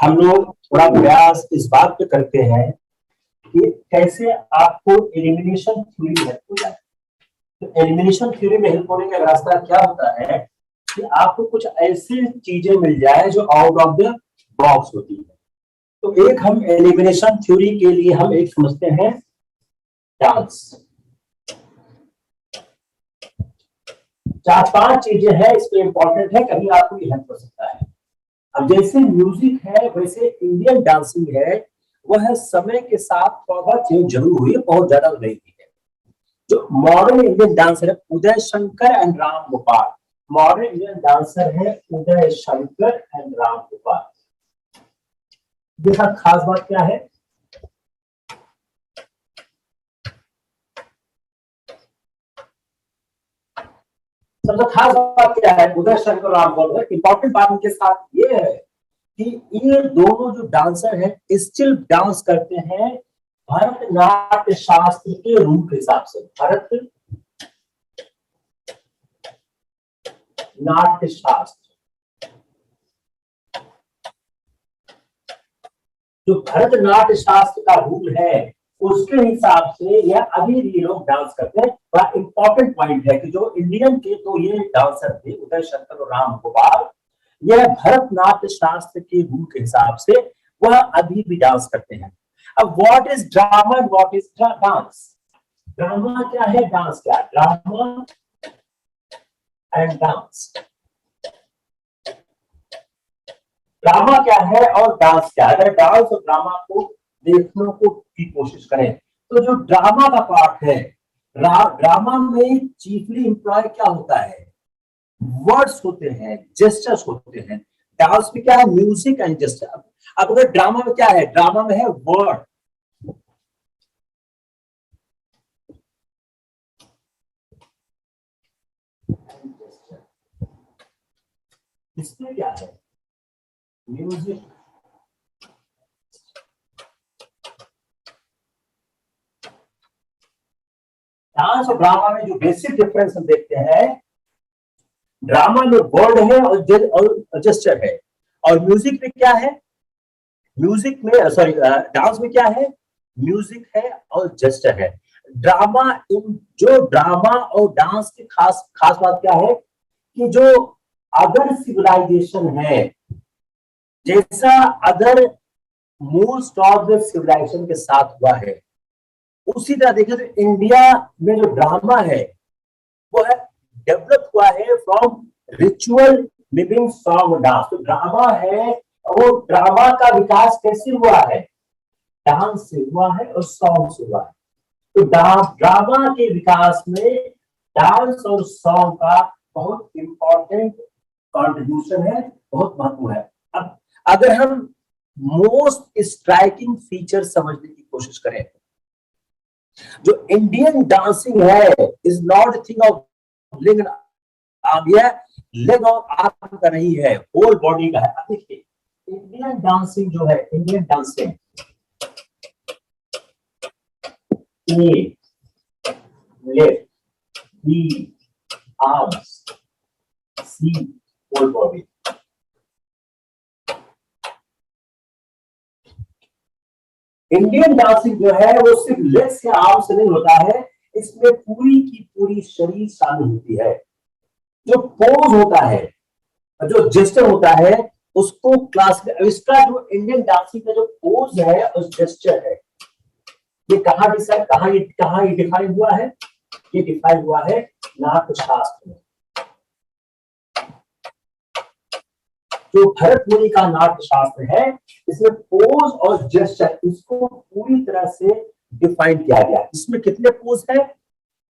हम लोग थोड़ा प्रयास इस बात पे करते हैं कि कैसे आपको एलिमिनेशन थ्योरी में हेल्प हो जाए। तो एलिमिनेशन थ्योरी में हेल्प होने का रास्ता क्या होता है कि आपको कुछ ऐसी चीजें मिल जाए जो आउट ऑफ द बॉक्स होती है। तो एक हम एलिमिनेशन थ्योरी के लिए हम एक समझते हैं डांस। 4-5 चीजें हैं इसमें इंपॉर्टेंट है, कहीं आपको ये हेल्प कर सकता है। अब जैसे म्यूजिक है वैसे इंडियन डांसिंग है, वह समय के साथ थोड़ा चेंज जरूर हुई है, बहुत ज्यादा नहीं हुई है। जो मॉडर्न इंडियन डांसर है Uday Shankar and Ram Gopal, modern Indian dancer है उदय शंकर एंड राम गोपाल। देखा खास बात क्या है, सबसे खास बात क्या है उदय शंकर राम गोपाल। इंपॉर्टेंट बात इनके साथ ये है कि ये दोनों जो डांसर हैं स्टिल डांस करते हैं भरतनाट्य शास्त्र के रूल के हिसाब से। भरत नाट्य शास्त्र, जो भरतनाट्य शास्त्र का रूल है उसके हिसाब से यह अभी भी लोग डांस करते हैं। बड़ा इंपॉर्टेंट पॉइंट है कि जो इंडियन के तो ये डांसर थे उदय शंकर और राम गोपाल, यह भरतनाट्य शास्त्र के रूल के हिसाब से वह अभी भी डांस करते हैं। अब what is drama and what is dance? Drama क्या है, डांस क्या है? ड्रामा एंड डांस, ड्रामा क्या है और डांस क्या है? अगर डांस और ड्रामा को देखने को की कोशिश करें तो जो ड्रामा का पार्ट है, ड्रामा में चीफली इंप्लॉय क्या होता है? वर्ड्स होते हैं, जेस्चर्स होते हैं। डांस में क्या है? Music and gesture. अब अगर ड्रामा में क्या है? ड्रामा में है वर्ड, इसमें क्या है? म्यूजिक। डांस और ड्रामा में जो बेसिक डिफरेंस हम देखते हैं, ड्रामा में वर्ड है और जेस्चर है, और म्यूजिक में क्या है? म्यूजिक में सॉरी डांस में क्या है? म्यूजिक है और जेस्चर है। ड्रामा इन जो ड्रामा और डांस की खास खास बात क्या है कि जो अदर सिविलाइजेशन है, जैसा other most of the civilisation के साथ हुआ है, उसी तरह देखें तो इंडिया में जो ड्रामा है वो है डेवलप हुआ है from ritual living song dance. तो ड्रामा है, वो ड्रामा का विकास कैसे हुआ है? डांस से हुआ है और सॉन्ग से हुआ है। तो ड्रामा के विकास में डांस और सॉन्ग का बहुत इंपॉर्टेंट कंट्रीब्यूशन है, बहुत महत्व है। अब अगर हम मोस्ट स्ट्राइकिंग फीचर समझने की कोशिश करें, जो इंडियन डांसिंग है is not thing of leg arm, यह लेग और आर्म का नहीं है, होल बॉडी का है। अब देखिए इंडियन डांसिंग जो है, Indian dancing A, left, B, arms, C, whole body। Indian dancing जो है वो सिर्फ लेग्स या आर्म से नहीं होता है, इसमें पूरी की पूरी शरीर शामिल होती है। जो पोज होता है, जो जेस्चर होता है, उसको क्लास इसका जो इंडियन डांसिंग का जो पोज है और जेस्चर है, ये कहाँ ये डिफाइन हुआ है? ये डिफाइन हुआ है नाट्य शास्त्र में। जो भरत मुनि का नाट्य शास्त्र है, इसमें पोज और जेस्चर इसको पूरी तरह से डिफाइन किया गया। इसमें कितने पोज है?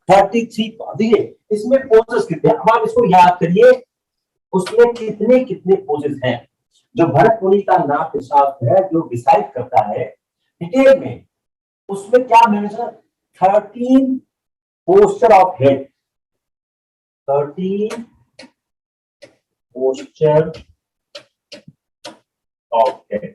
33। देखिए इसमें पोजेस कितने, अब आप इसको याद करिए, उसमें कितने कितने पोजेस हैं। जो भरत मुनि का नाट्य शास्त्र है जो डिसाइड करता है डिटेल में, उसमें क्या mention? 13 posture of head, 13 posture of head.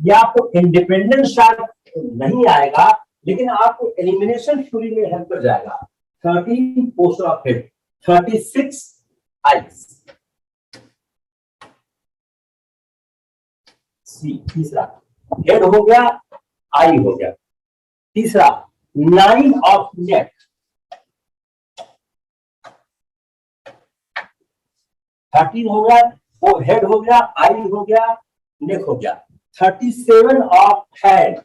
यह आपको इंडिपेंडेंट शायद नहीं आएगा, लेकिन आपको एलिमिनेशन थ्योरी में हेल्प कर जाएगा। 13 पोस्चर ऑफ हेड, 36 आइज, सी तीसरा, हेड हो गया, आई हो गया। तीसरा लाइन ऑफ नेक, 13 हो गया, वो हेड हो गया, आई हो गया, नेक हो गया। 37 ऑफ हेड,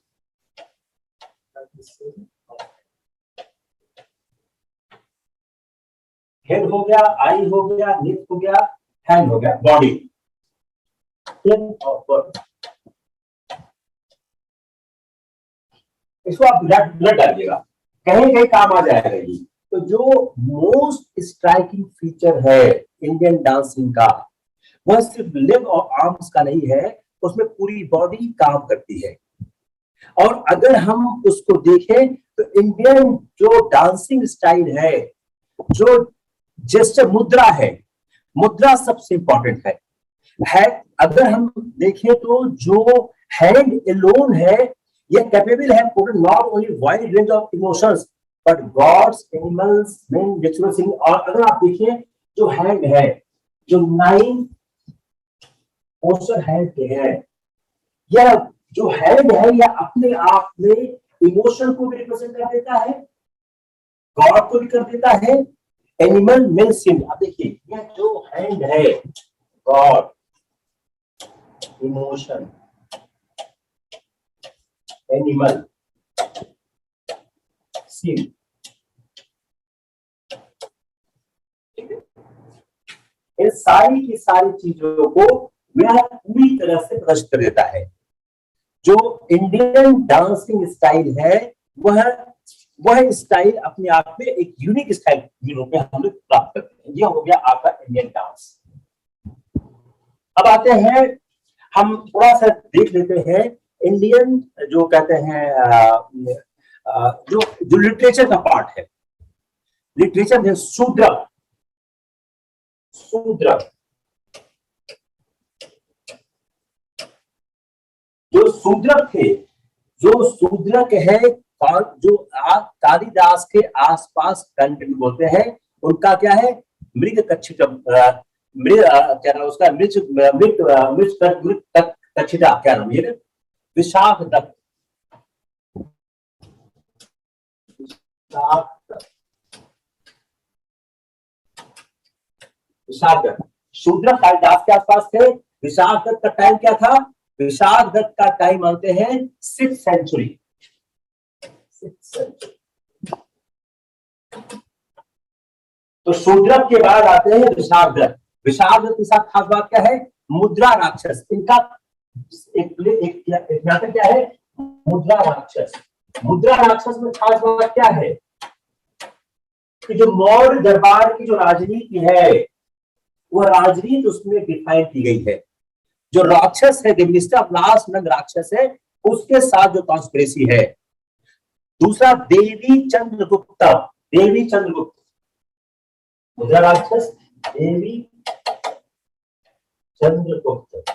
हेड हो गया, आई हो गया, नेक हो गया, हैंड हो गया, बॉडी। इसको आप ब्लड डालिएगा, कहीं कहीं काम आ जाएगा ये। तो जो मोस्ट स्ट्राइकिंग फीचर है इंडियन डांसिंग का, वह सिर्फ लेग और आर्म्स का नहीं है, उसमें पूरी बॉडी काम करती है। और अगर हम उसको देखें तो इंडियन जो डांसिंग स्टाइल जो जेस्चर मुद्रा है, मुद्रा सबसे इंपॉर्टेंट है। अगर हम देखें तो जो हैंड एलोन है, यह कैपेबल है not only wide range of emotions but gods, animals, men, natural thing. और अगर आप देखिए जो हैंड है, जो 9 पोस्टर हैंड के हैं, यह जो हैंड है यह अपने आप में इमोशन को भी रिप्रेजेंट कर देता है, गॉड को भी कर देता है, एनिमल, मेन, सिन। अब देखिए यह जो हैंड है, गॉड, इमोशन, एनिमल, सिन, इन सारी की सारी चीजों को वह पूरी तरह से प्रदर्शित कर देता है। जो इंडियन डांसिंग स्टाइल है, वह स्टाइल अपने आप में एक यूनिक स्टाइल के रूप में हम लोग प्राप्त करते हैं। यह हो गया आपका इंडियन डांस। अब आते हैं, हम थोड़ा सा देख लेते हैं इंडियन जो कहते हैं जो लिटरेचर का पार्ट है। लिटरेचर है शूद्रक, शूद्रक, जो शूद्रक थे, जो शूद्रक है, जो कालिदास के आसपास कंटेंट बोलते हैं, उनका क्या है, मृग कच्छिट, क्या नाम उसका, मृग कच्छिटा, क्या नाम ये, विशाख दत्त, विशाख दत्त। शूद्रक कालिदास के आसपास थे। विशाख दत्त का टाइम क्या था, विशाख दत्त का टाइम मानते हैं 6th सेंचुरी। तो शूद्रक के बाद आते हैं विशाख दत्त। विशाख दत्त के साथ खास बात क्या है, मुद्रा राक्षस। इनका एक नाटक क्या है, मुद्रा राक्षस। मुद्रा राक्षस में खास बात क्या है कि जो मौर्य दरबार की जो राजनीति है, वह राजनीति उसमें डिफाइन की गई है। जो राक्षस है, मिनिस्टर ऑफ लास्ट नंग राक्षस है, उसके साथ जो कॉन्स्पिरेसी है। दूसरा देवी चंद्रगुप्त, देवी चंद्रगुप्त, मुद्रा राक्षस, देवी चंद्रगुप्त,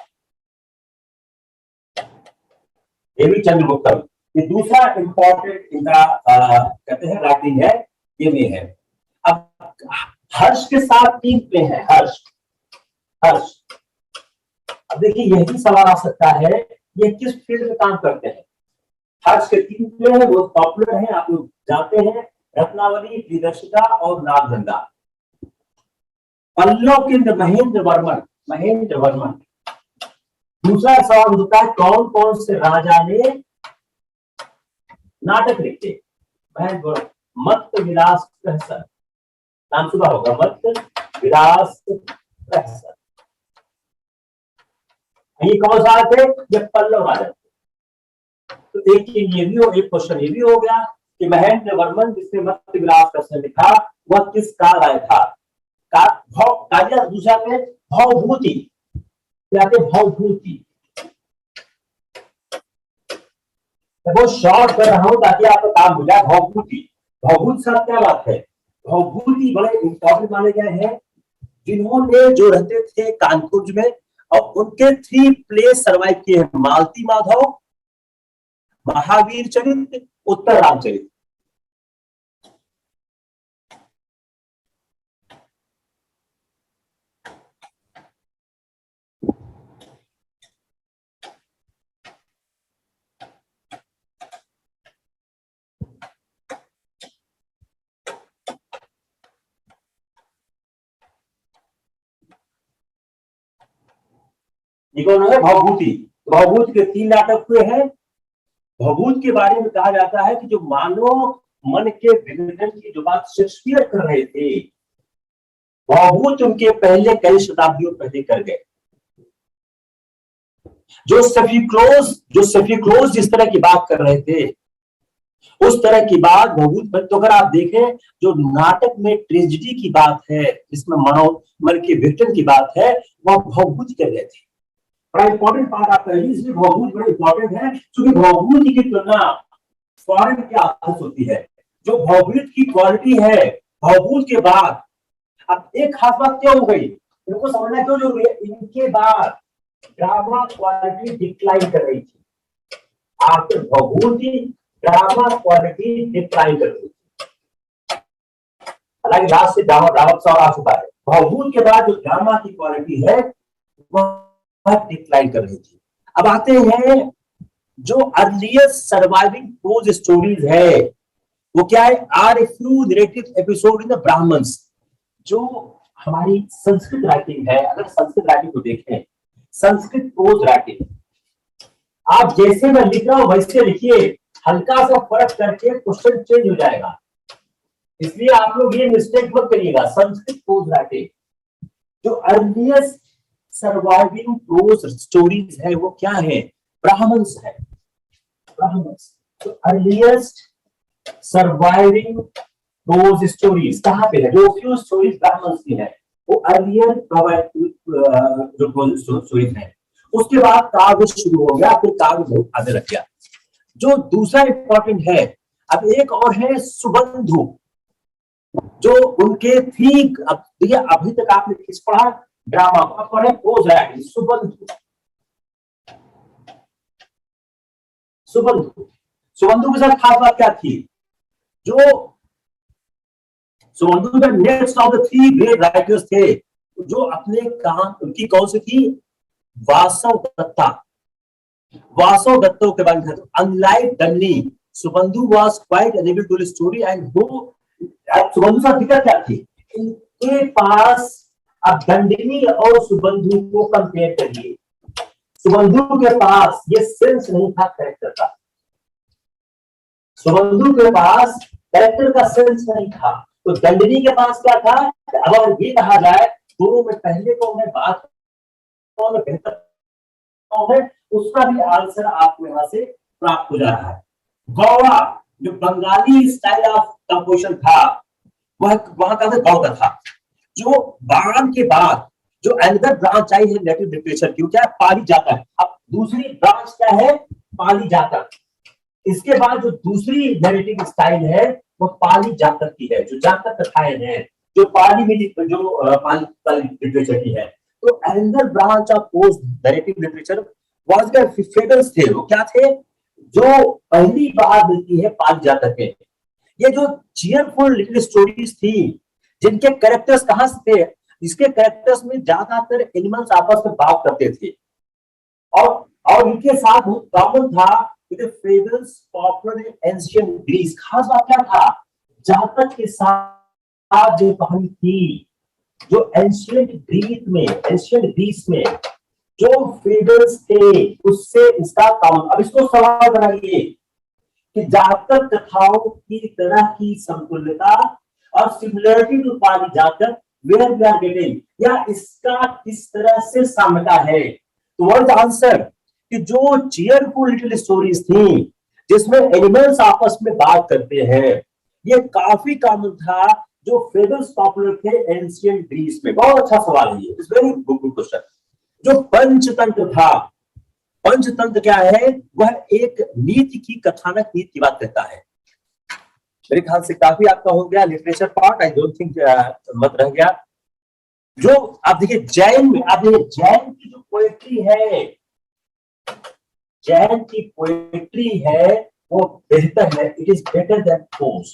देवी चंद्रगुप्त। ये दूसरा इंपॉर्टेंट इनका कहते हैं राइटिंग है, ये भी है। अब हर्ष के साथ 3 प्ले है, हर्ष, हर्ष। अब देखिए यही सवाल आ सकता है, ये किस फील्ड में काम करते हैं। हर्ष के 3 प्ले हैं, बहुत पॉपुलर है, आप लोग जानते हैं, रत्नावली, प्रियदर्शिका और नागगंगा। पल्लव केंद्र महेंद्र वर्मन, महेंद्र वर्मन। दूसरा सवाल होता है कौन कौन से राजा ने नाटक लिखे। मत विलास प्रहसन, नाम सुना होगा, मत विलास प्रहसन। ये कौन सा थे, ये पल्लव राजा थे। तो एक ये भी हो, एक क्वेश्चन ये भी हो गया कि महेंद्र वर्मन जिसने मत विलास प्रहसन लिखा, वह किस काल आया था। कालिदास दूसरा पे भवभूति, क्या थे, भवभूति। वो शॉर्ट कर रहा हूं ताकि आपका काम हो जाए। भवभूति, भवभूति साहब क्या बात है, भवभूति बड़े इंपॉर्टेंट माने गए हैं, जिन्होंने जो रहते थे कानपुर में, और उनके 3 प्ले सर्वाइव किए हैं, मालती माधव, महावीर चरित, उत्तर रामचरित। ये कौन है? भवभूति। भवभूति के 3 नाटक हुए हैं। भवभूति के बारे में कहा जाता है कि जो मानव मन के विघटन की जो बात शेक्सपियर कर रहे थे, भवभूति उनके पहले कई शताब्दियों पहले कर गए। जो सेफिक्लोज जिस तरह की बात कर रहे थे, उस तरह की बात भवभूति। तो अगर आप देखें, जो नाटक में ट्रेजेडी की बात है, जिसमें मानव मन के विघटन की बात है, वह भवभूति कर गए थे। बड़ा इंपॉर्टेंट पार्ट आप कहेंगे, इसलिए भवभूति बड़ा इंपॉर्टेंट है, क्योंकि भवभूति की तुलना फॉरेन के आपस होती है। जो भवभूति की क्वालिटी है भवभूति के बाद, अब एक खास बात क्या हो गई, इनको समझना क्यों जरूरी है, इनके बाद ड्रामा क्वालिटी डिक्लाइन कर रही थी। After Bhavabhuti drama quality decline कर रही थी। हालांकि लास्ट से ड्रामा आ चुका है। भवभूति के बाद जो ड्रामा की क्वालिटी है वह डिक्लाइन कर रही थी। अब आते हैं जो अर्लिएस्ट सर्वाइविंग प्रोज स्टोरीज है, वो क्या है? Are a few narrative episode in the Brahmans. जो हमारी संस्कृत राइटिंग है, अगर संस्कृत राइटिंग को देखें, संस्कृत प्रोज राइटिंग, आप जैसे मैं लिख रहा हूं वैसे लिखिए, हल्का सा फर्क करके क्वेश्चन चेंज हो जाएगा, इसलिए आप लोग ये मिस्टेक मत करिएगा। संस्कृत प्रोज राइटिंग, जो अर्लिएस्ट सर्वाइविंग प्रोज स्टोरीज है वो क्या है? ब्राह्मण्स है। ब्राह्मण्स, तो अर्लिएस्ट सर्वाइविंग प्रोज स्टोरीज कहां पे है? जो फ्यू स्टोरीज ब्राह्मण्स की है वो अर्लियर जो प्रोज स्टोरीज है। उसके बाद काव्य शुरू हो गया, फिर काव्य बहुत आगे रख गया। जो दूसरा इंपॉर्टेंट है, अब एक और है सुबंधु, जो उनके थी। अब देखिए, अभी तक आपने किस पढ़ा? ड्रामा को। अब पढ़े प्रोज राइटिंग। सुबंधु, सुबंधु, सुबंधु के साथ खास बात क्या थी? जो Subandhu the next of the 3 great writers थे, जो अपने काम, उनकी कौन सी थी? वासव दत्ता। वासव दत्ता के बारे में, unlike Dandi, Subandhu was quite unable to tell story and वो सुबंधु से दिक्कत क्या थी? इनके पास, अब दंडिनी और सुबंधु को कंपेयर करिए, सुबंधु के पास ये सेंस नहीं था कैरेक्टर का। सुबंधु के पास कैरेक्टर का सेंस नहीं था, तो दंडिनी के पास क्या था? अगर ये कहा जाए दोनों में पहले कौन है, बात कौन है, बेहतर कौन है, उसका भी आंसर आपको यहां से प्राप्त हो जा रहा है। गौड़ा, जो बंगाली स्टाइल ऑफ कंपोजिशन था, वह वहां का गौड़ का था। जो बाण के बाद जो अनदर ब्रांच आई है नेटिव लिटरेचर की, क्या है? पाली जातक। अब दूसरी ब्रांच क्या है? पाली जातक। इसके बाद जो दूसरी नैरेटिव स्टाइल है वो पाली जातक की है, जो जातक कथाएं हैं, जो पाली में जो पाली लिटरेचर की है। तो another branch of post narrative literature was the fables थे। वो क्या थे? जो पहली बार मिलती है पाली जातक में। ये जो चीयरफुल लिटिल स्टोरीज थी, जिनके कैरेक्टर्स कहां से थे? इसके कैरेक्टर्स में ज्यादातर एनिमल्स आपस में बात करते थे, और इनके साथ बहुत कॉमन था fables popular in ancient Greece. खास बात क्या था? जातक के साथ जो कहानी थी, जो एंशिएंट ग्रीस में जो फेबल्स थे, उससे इसका काउंट। अब इसको सवाल बनाइए कि जातक कथाओं की तरह की समतुल्यता और सिमिलरिटी टू पाली जातक वेयर वी आर गेटिंग, या इसका किस तरह से साम्यता है? तो व्हाट इज आंसर? कि जो चीयरफुल लिटिल स्टोरीज थी, जिसमें एनिमल्स आपस में बात करते हैं, ये काफी कॉमन था जो फेबल्स पॉपुलर थे एंशिएंट ग्रीस में। बहुत अच्छा सवाल है ये, इट्स वेरी गुड क्वेश्चन। जो पंचतंत्र था, पंचतंत्र क्या है? वह एक नीति की, कथानक नीति की बात कहता है। मेरे ख्याल से काफी आपका हो गया literature part, I don't think मत रह गया। जो आप देखिए जैन में, आप देखिए जैन की जो पोएट्री है, जैन की पोएट्री है वो बेहतर है, it is better than prose.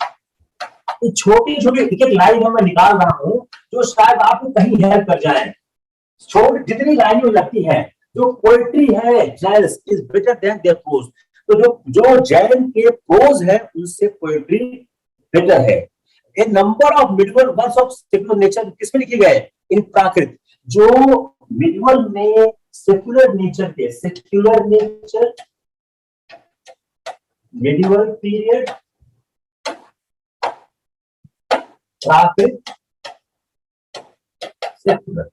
छोटी छोटी एक लाइन मैं निकाल रहा हूं जो शायद आपको कहीं हेल्प कर जाए। छोटी जितनी लाइनें लगती हैं, जो पोएट्री है Jain is better than their prose. तो जो जैन के प्रोज है उनसे पोएट्री बेटर है। A number of medieval works of secular nature किसमें लिखे गए? इन प्राकृत। जो मिडवल में सेक्युलर नेचर के, secular nature, medieval period, secular.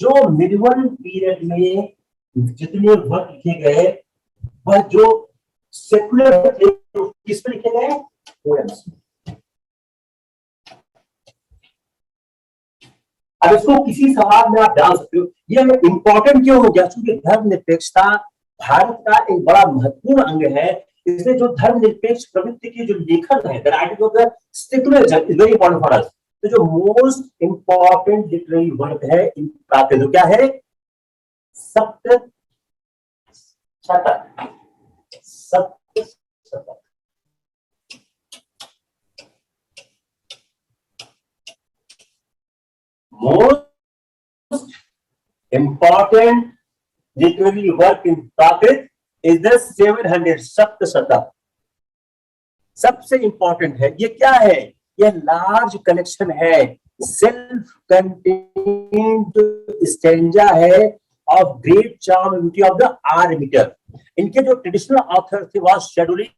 जो मिडिवल पीरियड में जितने वर्क लिखे गए वह जो सेक्युलर थे किस पे लिखे गए, पोएम्स में। अब इसको किसी सवाल में आप डाल सकते हो। ये इंपॉर्टेंट क्यों हो गया, क्योंकि धर्मनिरपेक्षता भारत का एक बड़ा महत्वपूर्ण अंग है। इसलिए जो धर्मनिरपेक्ष प्रवृत्ति की जो लेखन है, the writing of the secularism is very important for us. तो जो मोस्ट इंपॉर्टेंट लिटरेरी वर्क है इन प्राप्त क्या है, सप्त शतक, सप्त शतक। Most important literary work in Prakrit is the 700 सप्तशतक। सबसे इंपॉर्टेंट है। ये क्या है, ये लार्ज कलेक्शन है, सेल्फ कंटेन्ड स्टैंजा है of great charm and beauty of the are metre. इनके जो ट्रेडिशनल ऑथर थे वह शेड्यूली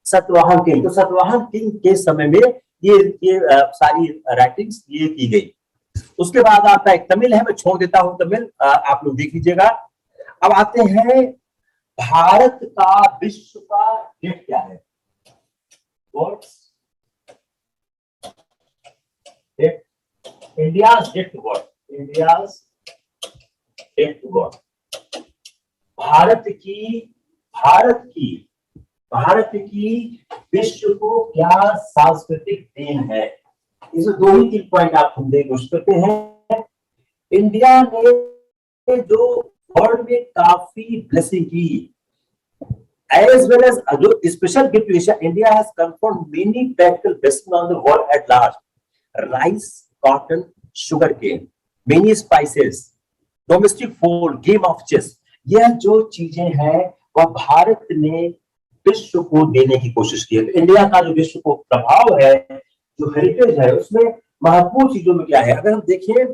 सतवाहन किंग। तो सतवाहन किंग के समय में ये सारी राइटिंग्स ये की गई। उसके बाद आता है तमिल है, मैं छोड़ देता हूं तमिल, आप लोग देख लीजिएगा। अब आते हैं भारत का विश्व का डेट क्या है, India's debt to God, India's debt to God. Bharat की विश्व को क्या सांस्कृतिक देन है। इसे दो ही 3 पॉइंट आप हम देख कोशिश करते हैं। इंडिया ने जो वर्ल्ड में काफी ब्लेसिंग की, एज वेल एज जो special gift Asia, India has conferred many practical blessing on the world at large. Rice, cotton, sugar cane, many spices, domestic food, game of chess, यह जो चीजें हैं वह भारत ने विश्व को देने की कोशिश की है। तो इंडिया का जो विश्व को प्रभाव है, जो हेरिटेज है, उसमें महत्वपूर्ण चीजों में क्या है, अगर हम देखें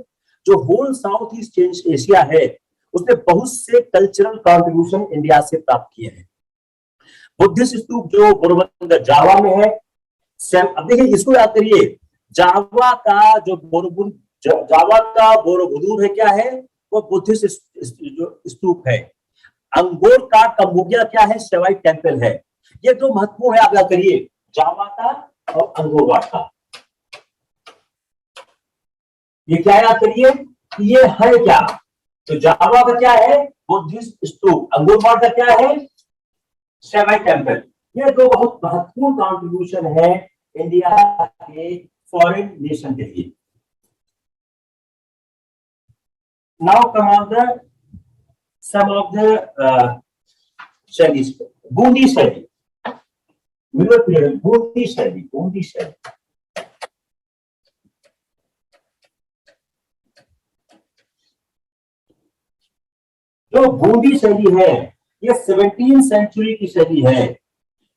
जो होल साउथ ईस्ट एशिया है उसने बहुत से कल्चरल कंट्रीब्यूशन इंडिया से प्राप्त किए हैं। बुद्धिस्ट स्तूप जो बोरोबुदूर जावा में है, अब देखिए इसको याद करिए, जावा का जो बोरोबुदूर है क्या है, वो बुद्धिस्ट जो स्तूप है। अंगोर का कंबोडिया क्या है, सेवाई टेम्पल है। ये दो महत्वपूर्ण है, आप याद करिए, जावा का और अंगोर वाट का। ये क्या याद करिए, ये है क्या, तो जावा का क्या है, बुद्धिस्ट स्तूप, अंगोर वाट का क्या है, सेवाई टेम्पल। ये दो बहुत महत्वपूर्ण कंट्रीब्यूशन है इंडिया के फॉरेन नेशन के लिए। Now come on the some of the शैलीज। बूंदी शैली, बूंदी शैली। जो बूंदी शैली है यह 17वीं सेंचुरी की शैली है।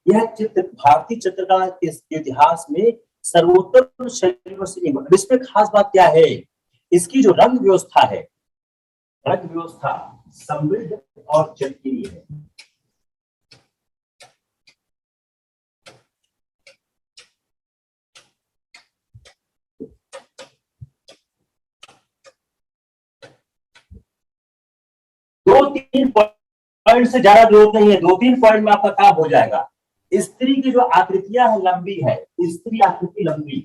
यह भारतीय चित्रकला के इतिहास में सर्वोत्तम शैलियों से एक। इसमें खास बात क्या है, इसकी जो रंग व्यवस्था है, रंग व्यवस्था समृद्ध और चटकीली है। दो तीन पॉइंट से ज्यादा जरूरत नहीं है, 2-3 पॉइंट में आपका काम हो जाएगा। स्त्री की जो आकृतियां है लंबी है, स्त्री आकृति लंबी,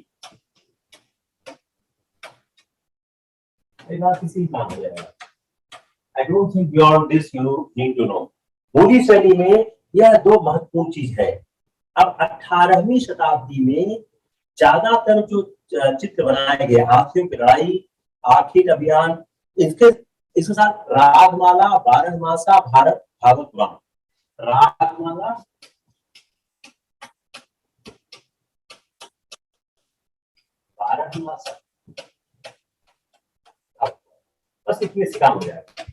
किसी काम हो जाएगा। I don't think beyond this you need to know। Bundi शैली में यह दो महत्वपूर्ण चीज है। अब 18वीं शताब्दी में ज्यादातर जो चित्र बनाए गए, हाथियों की लड़ाई, आखिर अभियान, इसके साथ रागमाला, 12 मासा, भारत भागवतम, रागमाला, बस इतने से काम हो जाएगा।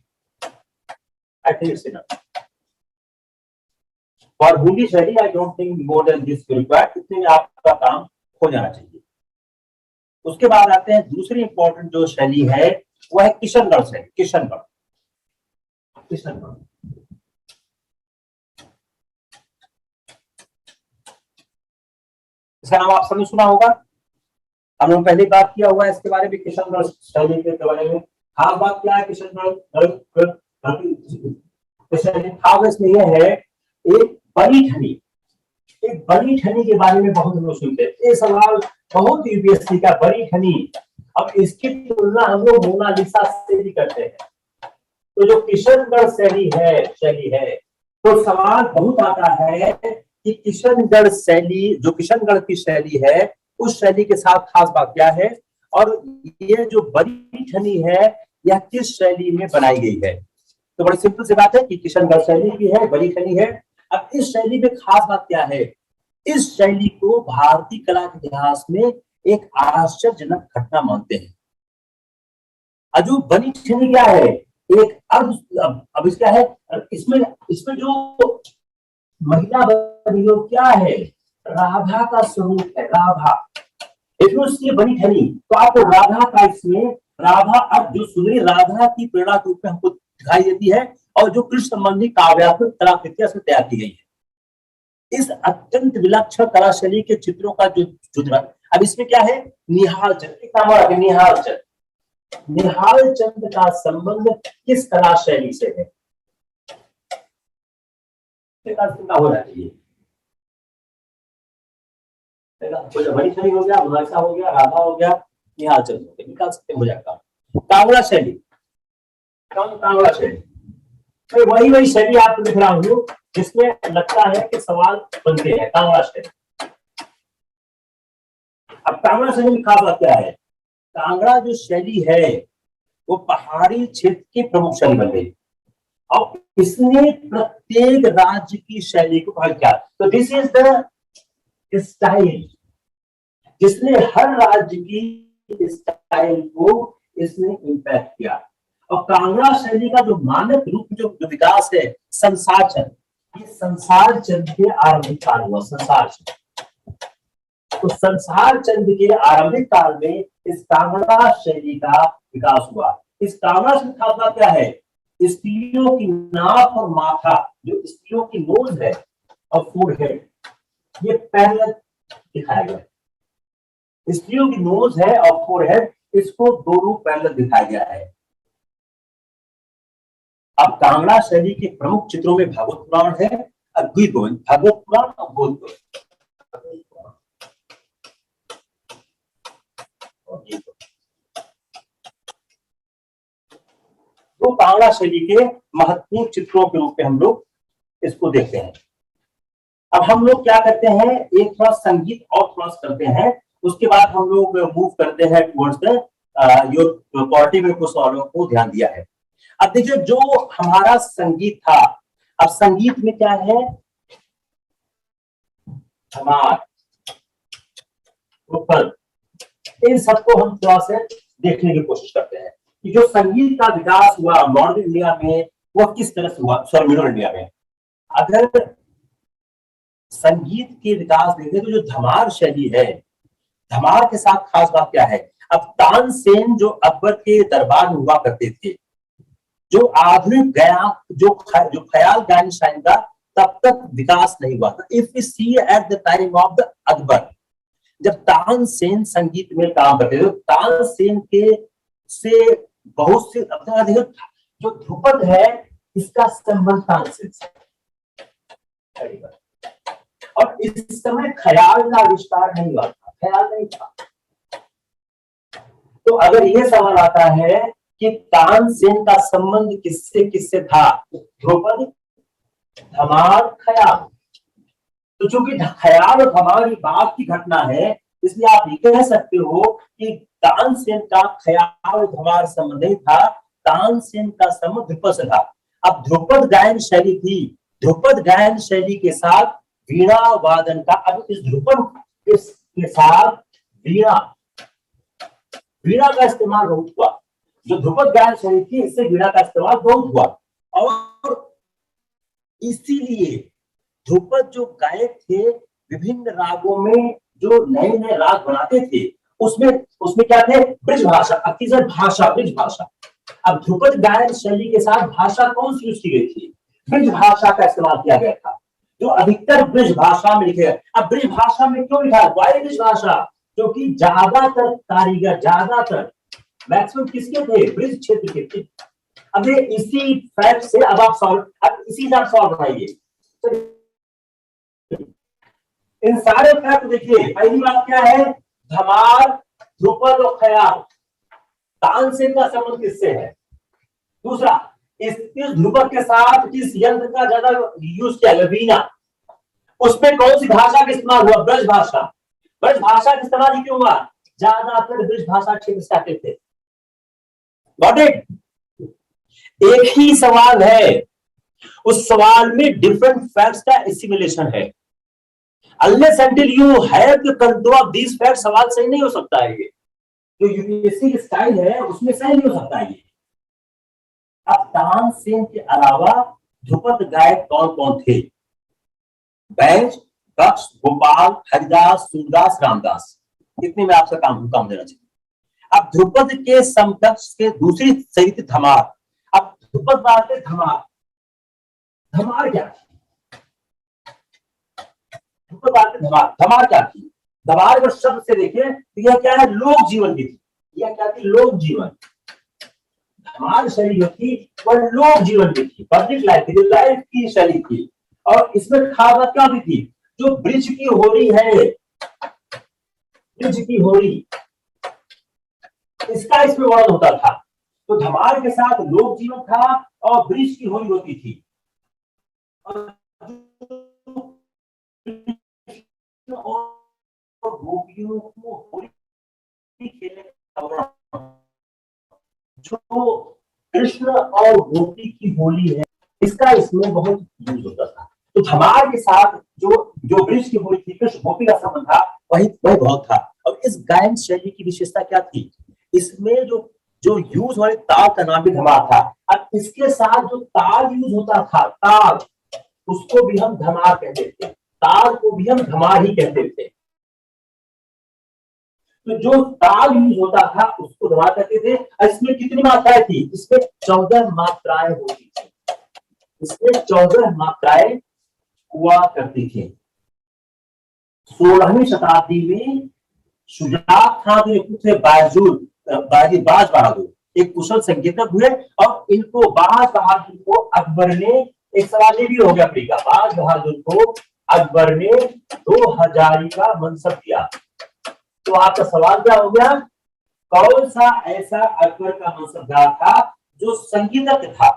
और बूंदी शैली I don't think more than this required, इतने में आपका काम हो जाना चाहिए। उसके बाद आते हैं दूसरी इंपॉर्टेंट जो शैली है वो है किशनगढ़ से, किशनगढ़, किशनगढ़। इसका नाम आप सबने सुना होगा, हम लोग पहले बात किया हुआ है इसके बारे में, किशनगढ़ शैली के बारे में। खास बात क्या है किशनगढ़ खास इसमें यह है, एक बड़ी ठनी, एक बड़ी ठनी के बारे में बहुत लोग सुनते हैं, ये सवाल बहुत यूपीएससी का, बड़ी ठनी। अब इसकी तुलना हम लोग मोनालिसा से भी करते हैं। तो जो किशनगढ़ शैली है, तो सवाल बहुत आता है कि किशनगढ़ शैली, जो किशनगढ़ की शैली है, उस शैली के साथ खास बात क्या है, और ये जो बड़ी ठनी है यह किस शैली में बनाई गई है। तो बड़ी सिंपल सी बात है कि किशनगढ़ शैली की है, बड़ी ठनी है। अब इस शैली में खास बात क्या है, इस शैली को भारतीय कला के इतिहास में एक आश्चर्यजनक घटना मानते हैं। अजू बनी ठनी क्या है, एक अब क्या है, इसमें जो महिला बनी हो क्या है, राधा का स्वरूप है, राधा। इसमें बनी ठनी, तो आपको राधा का, इसमें राधा अब जो सुंदरी राधा की प्रेरणा के रूप में हमको दिखाई देती है, और जो कृष्ण संबंधी काव्यात्मक कलाकृतियां से तैयार की गई है। इस अत्यंत विलक्षण कला शैली के चित्रों का जो अब इसमें क्या है, निहाल चंद, निहाल चंद, निहाल चंद का संबंध किस कला शैली से है, होना चाहिए। बड़ी शैली हो गया, मोनालिसा हो गया, राधा हो गया, निहाल चंद हो गया, निकाल सकते हैं। कांगड़ा शैली, कांगड़ा शैली, तो वही शैली आपको दिख रहा हूं जिसमें लगता है कि सवाल बनते हैं। कांगड़ा शैली, अब कांगड़ा शैली में खास बात क्या है, कांगड़ा जो शैली है वो पहाड़ी क्षेत्र की प्रमुख शैली बन गई, और इसने प्रत्येक राज्य की शैली को प्रभावित किया। तो दिस इज द स्टाइल जिसने हर राज्य की स्टाइल को इसने इंपैक्ट किया। और कांगड़ा शैली का जो मानक रूप जो विकास है, संसार चंद, ये संसार चंद के आरंभिक काल हुआ, संसार चंद। तो संसार चंद के आरंभिक काल में इस कांगड़ा शैली का विकास हुआ। इस कांगड़ा शैली का खास क्या है, स्त्रियों की नाक और माथा, जो स्त्रियों की नोज है और फोरहेड, ये पैरेलल दिखाया गया है। स्त्रियों की नोज है और फोरहेड, इसको दोनों पैरेलल दिखाया गया है। अब कांगड़ा शैली के प्रमुख चित्रों में भागवत पुराण है, गीत गोविंद, भागवत पुराण और गीत गोविंद। तो कांगड़ा शैली के महत्वपूर्ण चित्रों के रूप में हम लोग इसको देखते हैं। अब हम लोग क्या करते हैं, एक थोड़ा संगीत और थोड़ा करते हैं, उसके बाद हम लोग मूव करते हैं टुवर्ड्स द योर पॉलिटी में कुछ सवालों को ध्यान दिया है। अब देखिए जो हमारा संगीत था, अब संगीत में क्या है, धमार, इन सबको हम थोड़ा से देखने की कोशिश करते हैं कि जो संगीत का विकास हुआ मॉडर्न इंडिया में वो किस तरह से हुआ, सॉरी मिडल इंडिया में। अगर संगीत के विकास देखें तो जो धमार शैली है, धमार के साथ खास बात क्या है, अब तानसेन जो अकबर के दरबार में हुआ करते थे, जो आधुनिक गायन जो ख्याल गायन शैली का तब तक विकास नहीं हुआ था। If we see at the time of the Akbar, जब तानसेन संगीत में काम करते थे, तानसेन के से बहुत से जो ध्रुपद है इसका संबंध तानसेन से, और इस समय ख्याल का आविष्कार नहीं हुआ था, ख्याल नहीं था। तो अगर यह सवाल आता है कि तानसेन का संबंध किससे किससे था, ध्रुपद, धमार, ख्याल, तो चूंकि ख्याल और धमार बात की घटना है, इसलिए आप ये कह सकते हो कि तानसेन का ख्याल और धमार संबंध नहीं था, तानसेन का संबंध ध्रुपद से था। अब ध्रुपद गायन शैली थी, ध्रुपद गायन शैली के साथ वीणा वादन का, अब इस ध्रुपद के साथ वीणा का इस्तेमाल बहुत हुआ। जो ध्रुपद गायन शैली थी इससे वीणा का इस्तेमाल बहुत हुआ, और इसीलिए ध्रुपद जो गायक थे विभिन्न रागों में जो नए नए राग बनाते थे, उसमें क्या थे, ब्रिज भाषा, अक्सर भाषा, ब्रिज भाषा, अब ध्रुपद गायन शैली के साथ भाषा कौन सी यूज की गई थी? ब्रज भाषा का इस्तेमाल किया गया था, जो अधिकतर ब्रज भाषा में लिखे गए। अब ब्रज भाषा में क्यों लिखा है? वाई ब्रज भाषा? क्योंकि ज्यादातर कारीगर, ज्यादातर मैक्सिमम किसके थे? ब्रज क्षेत्र के थे। अब ये इसी फैक्ट से अब आप सॉल्व, अब इसी से आप सॉल्व बनाइए। इन सारे फैक्ट देखिए, पहली बात क्या है? धमार, ध्रुपद और ख्याल, तानसेन का संबंध किससे है? दूसरा, इस ध्रुपद के साथ किस यंत्र का ज्यादा यूज किया गया? वीणा। उसमें कौन सी भाषा का इस्तेमाल हुआ? ब्रज भाषा। ब्रज भाषा का इस्तेमाल क्यों हुआ? ज्यादातर ब्रज भाषा क्षेत्र से आते थे। Got it? एक ही सवाल है, उस सवाल में डिफरेंट फैक्ट्स का एसिमिलेशन है। Unless until you have the control of these facts, सवाल सही नहीं हो सकता है। ये जो यूपीएससी की स्टाइल है उसमें सही नहीं हो सकता है ये। अब तानसेन के अलावा ध्रुपद गायक कौन कौन थे? बैज, दक्ष, गोपाल, हरिदास, सूरदास, रामदास। इतने में आपका काम देना चाहिए। अब ध्रुपद के समकक्ष के दूसरी शैली थी धमार। अब ध्रुपद बात है धमार। धमार क्या थी? ध्रुपद बात है धमार। धमार क्या थी? धमार को शब्द से देखिए तो यह क्या है? लोक जीवन की थी। यह क्या थी? लोक जीवन। धमार शैली जो थी वह लोक जीवन की थी, पब्लिक लाइफ की, लाइफ की शैली थी। और इसमें खास बात क्या भी थी? जो ब्रिज की होली है, ब्रिज की होली, इसका इसमें वर्णन होता था। तो धमार के साथ लोक जीवन था और ब्रिज की होली होती थी। और गोपियों को होली खेलने का, जो कृष्ण और गोपी की होली है, इसका इसमें बहुत यूज होता था। तो धमार के साथ जो ब्रिज की होली थी, कृष्ण गोपी का संबंध था, वही बहुत था। और इस गायन शैली की विशेषता क्या थी? इसमें जो यूज वाले ताल का नाम भी धमार था। अब इसके साथ जो ताल यूज होता था, ताल, उसको भी हम धमार कहते थे। ताल को भी हम धमार ही कहते थे। तो जो ताल यूज होता था उसको धमार कहते थे। इसमें कितनी मात्राएं थी? इसमें 14 मात्राएं होती थी। इसमें 14 मात्राएं हुआ करती थी। 16वीं शताब्दी में शुजात खान से बाज बहादुर एक कुशल संगीतक हुए और इनको बाज बहादुर को अकबर ने, एक सवाल ये भी हो गया प्रिय का, बाज बहादुर को अकबर ने 2000 का मनसब दिया। तो आपका सवाल क्या हो गया? कौन सा ऐसा अकबर का मनसबदार था जो संगीतक था,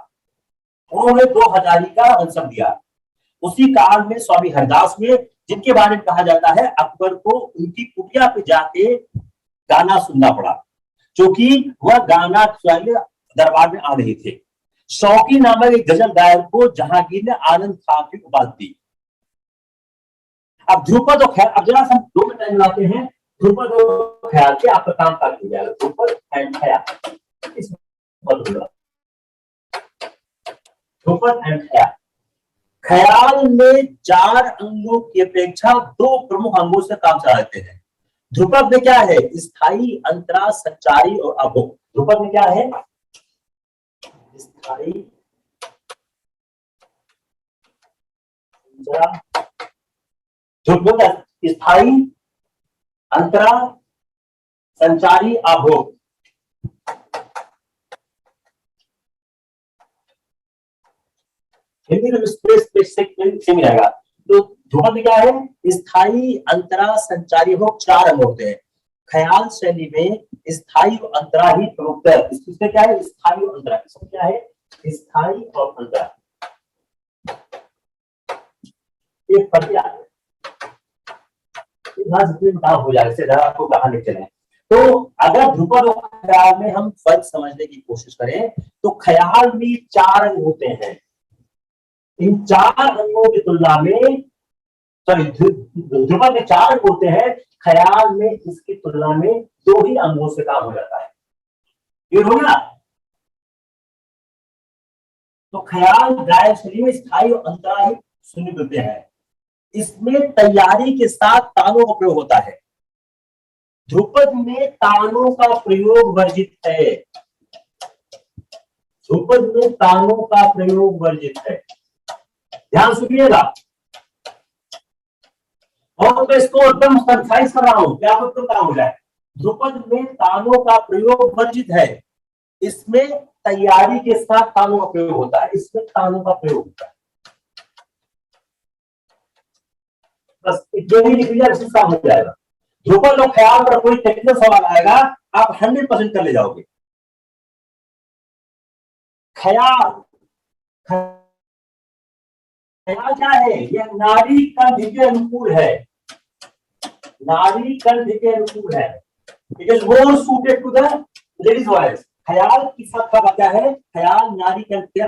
उन्होंने 2000 का मनसब दिया? उसी काल में स्वामी हरिदास में, जिनके बारे में कहा जाता है अकबर को उनकी कुटिया पे जाके गाना सुनना पड़ा, क्योंकि वह गाना दरबार में आ रहे थे। शौकी नामक एक गजल गायक को जहांगीर ने आनंद खां की उपाधि दी। अब ध्रुपद और ख्याल, अब जरा हम 2 मिनट टाइम लाते हैं। ध्रुपद और ख्याल से आपका काम काट हो जाएगा। ध्रुपद एंड ख्याल, ध्रुपद एंड ख्याल। ख्याल में 4 अंगों की अपेक्षा 2 प्रमुख अंगों से काम चलाते हैं। ध्रुपद में क्या है? स्थायी, अंतरा, संचारी और अभोग। ध्रुपद में क्या है? स्थायी, ध्रुपद स्थायी, अंतरा, संचारी, अभोग। हिंदी में स्पेस से मिलेगा। तो ध्रुपद में क्या है? स्थायी, अंतरा, संचारी, अभोग 4 अंग होते हैं। ख्याल शैली में स्थायी और अंतरा ही प्रमुख है। इसमें क्या है? स्थायी और अंतरा। इसमें क्या है? स्थायी और अंतरा। एक पद आ गया, हो जाएगा, आपको कहां ले चले। तो अगर ध्रुपद और ख्याल में हम फर्क समझने की कोशिश करें तो ख्याल में 4 अंग होते हैं। इन 4 अंगों की तुलना में, सॉरी, ध्रुपद में 4 अंग होते हैं, ख्याल में इसकी तुलना में 2 ही अंगों से काम हो जाता है। ये हो गया। तो ख्याल गायन शैली में स्थायी और अंतरा ही सुनने मिलते हैं। इसमें तैयारी के साथ तानों का प्रयोग होता है। ध्रुपद में तानों का प्रयोग वर्जित है। ध्रुपद में तानों का प्रयोग वर्जित है। ध्यान सुनिएगा, और मैं इसको एकदम कंसाइज कर रहा हूं, क्या आपको काम हो जाए। ध्रुपद में तानों का प्रयोग वर्जित है, इसमें तैयारी के साथ तानों का प्रयोग होता है, इसमें तानों का प्रयोग होता है। बस इतने ही लिख लिया, इसका हो जाएगा। ध्रुपद और ख्याल पर कोई टेक्निकल सवाल आएगा, आप 100% कर ले जाओगे। ख्याल, ख्याल क्या है? यह नारी कंठ के अनुकूल है, नारी कंठ के अनुकूल है। It is more suited to the ladies voice. ख्याल की सब का क्या है? ख्याल नारी कंठ के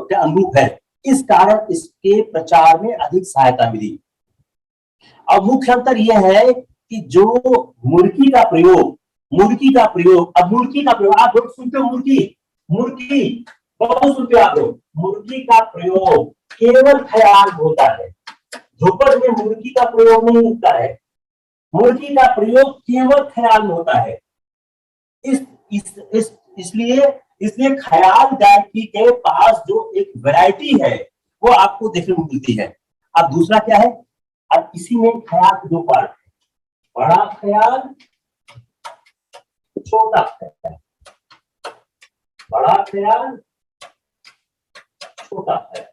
अनुरूप है, इस कारण इसके प्रचार में अधिक सहायता मिली। अब मुख्य अंतर यह है कि जो मुर्की का प्रयोग, मुर्की का प्रयोग, अब मुर्की का प्रयोग आप लोग सुनते हो, मुर्की, मुर्की बहुत सुनते हो आप लोग। मुर्गी का प्रयोग केवल ख्याल होता है, ध्रुपद में मुर्गी का प्रयोग नहीं होता है, मुर्गी का प्रयोग केवल ख्याल में होता है। इसलिए ख्याल गायकी के पास जो एक वैरायटी है वो आपको देखने को मिलती है। अब दूसरा क्या है? अब इसी में ख्याल के दो पार्ट है, बड़ा ख्याल, छोटा ख्याल, बड़ा ख्याल, छोटा ख्याल।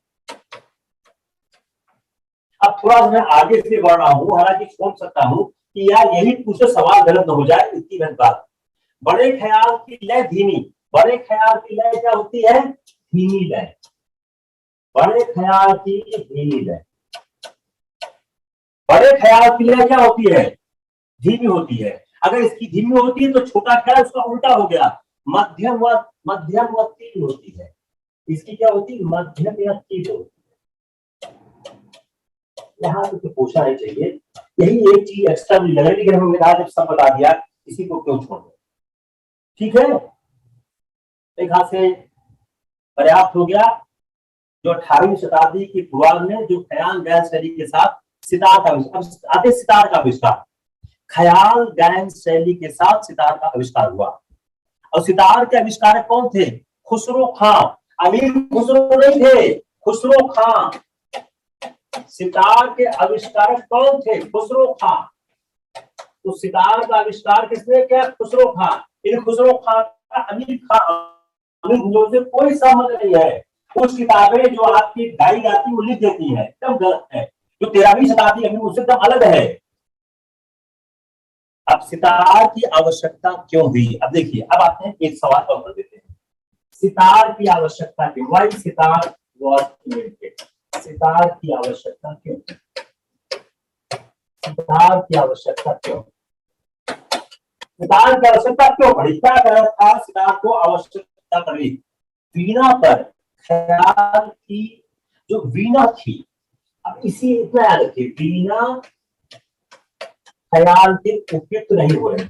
अब थोड़ा सा मैं आगे से बढ़ रहा हूं, हालांकि सोच सकता हूं कि यार यही पूछे सवाल गलत न हो जाए, इतनी मेहनत बात। बड़े ख्याल की लय धीमी, बड़े ख्याल की लय क्या होती है? धीमी लय, बड़े ख्याल की धीमी लय। बड़े ख्याल की लय क्या होती है? धीमी होती है। अगर इसकी धीमी होती है तो छोटा ख्याल उसका उल्टा हो गया, मध्यम व तीव्र होती है। इसकी क्या होती है? मध्यम या तीव्र होती है। यहां तो पूछना नहीं चाहिए, यही एक चीज एक्स्ट्रा लग रही, लेकिन हमने कहा जब सब बता दिया किसी को क्यों छोड़ दो। ठीक है, एक हाथ से पर्याप्त हो गया। जो 18वीं शताब्दी की शुरुआत में जो ख्याल गायन शैली के साथ सितार का आते, सितार का आविष्कार, ख्याल गायन शैली के साथ सितार का आविष्कार हुआ। और सितार के आविष्कारक कौन थे? खुसरो खां, अमीर खुसरो नहीं थे, खुसरो खां। सितार के आविष्कारक कौन थे? खुसरो खां। तो सितार का आविष्कार किसने किया? खुसरो खां। इन खुसरो खां का अमीर खां, अमीर खुसरो से कोई संबंध नहीं है। कुछ किताबें जो आपकी गाई जाती वो लिख देती है, एकदम गलत है। जो 13वीं शताब्दी अमीर उससे एकदम अलग है। अब सितार की आवश्यकता क्यों हुई? अब देखिए, अब आते हैं एक सवाल का उत्तर देते हैं। सितार की आवश्यकता क्यों? Why sitar was invented? Sitar की आवश्यकता क्यों? सितार की आवश्यकता क्यों? सितार की आवश्यकता क्यों पड़ी? क्या कारण था सितार को आवश्यकता पड़ी? वीणा पर ख्याल की जो वीणा थी, अब इसी इतना याद रखिए, वीणा ख्याल के उपयुक्त नहीं हो रहे,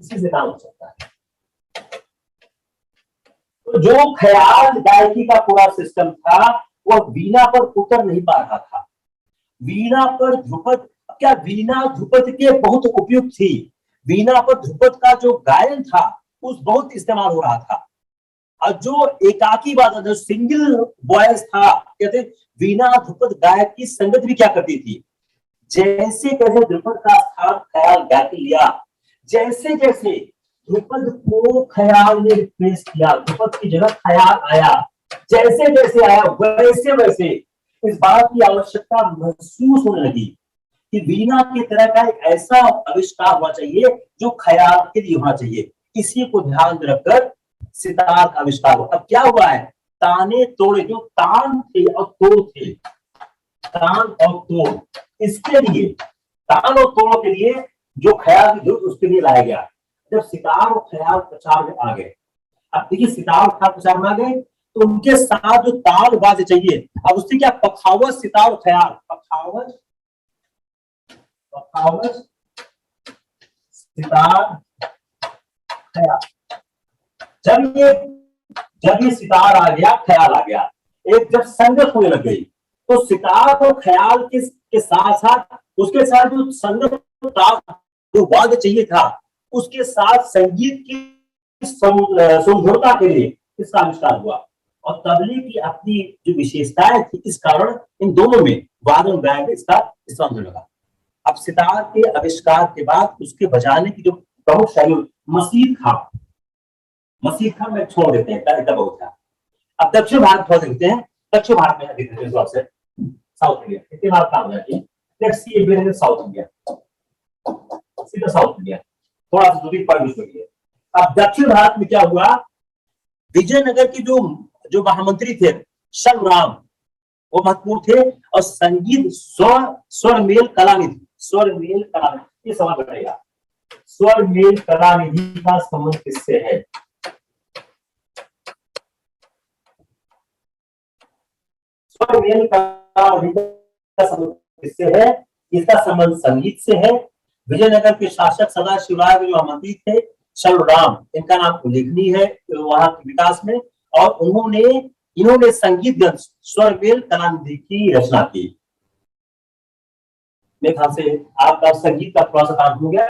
इसी से काम हो सकता है। तो जो ख्याल गायकी का पूरा सिस्टम था वह वीणा पर उतर नहीं पा रहा था। वीणा पर ध्रुपद, क्या वीणा ध्रुपद के बहुत उपयुक्त थी, वीणा पर ध्रुपद का जो गायन था उस बहुत इस्तेमाल हो रहा था। और जो एकाकी वादन, जो सिंगल वॉइस था, कहते वीणा ध्रुपद गायक की संगत भी क्या करती थी? जैसे जैसे ध्रुपद का स्थान ख्याल गायकी लिया, जैसे जैसे ध्रुपद को ख्याल ने रिप्लेस किया, ध्रुपद की जगह ख्याल आया, जैसे जैसे आया वैसे वैसे इस बात की आवश्यकता महसूस होने लगी कि वीणा की तरह का एक ऐसा आविष्कार होना चाहिए जो ख्याल के लिए होना चाहिए। इसी को ध्यान में रखकर सितार का आविष्कार हुआ। अब क्या हुआ है? ताने तोड़े, जो तान थे और तोड़ थे, तान और तोड़, इसके लिए, तान और तोड़ के लिए जो ख्याल की उसके लिए लाया गया। जब सितार और ख्याल प्रचार में आ गए, अब देखिए सितार और ख्याल प्रचार में आ गए तो उनके साथ जो ताल वाद्य चाहिए, अब उससे क्या पखावज सितार और ख्याल, पखावज सितार ख्याल। जब ये सितार आ गया, ख्याल आ गया, एक जब संगत होने लग गई तो सितार और ख्याल के साथ साथ उसके साथ जो संगत जो वाद्य चाहिए था, उसके साथ संगीत की समझौता के लिए इसका आविष्कार हुआ। और तबले की अपनी जो विशेषताएं थी, इस कारण इन दोनों में वाद विवाद इसका होने लगा। अब सितार के आविष्कार के बाद उसके बजाने की जो प्रमुख शैली मसीह खां में छोड़ देते हैं, इतना बहुत था। अब दक्षिण भारत थोड़ा देखते हैं, दक्षिण भारत में देखते हैं सबसे साउथ इंडिया, इतनी बात काम है। Let's see A south India, सीधा साउथ इंडिया, थोड़ा सा दूरी पर भी। अब दक्षिण भारत में क्या हुआ, विजयनगर की जो महामंत्री थे शलराम, वो महत्वपूर्ण थे, और संगीत स्वर मेल कलानिधि, ये सवाल बढ़ेगा। स्वर मेल कलानिधि का संबंध किससे है? स्वर मेल कलानिधि का संबंध किससे है? इसका संबंध संगीत से है। विजयनगर के शासक सदाशिवराय के जो मंत्री थे शलराम, इनका नाम उल्लेखनीय है वहां के विकास में, और इन्होंने संगीत ग्रंथ स्वर मेल कलानिधि की रचना की। मेरे ख्याल से आपका संगीत का थोड़ा सा काम हो गया।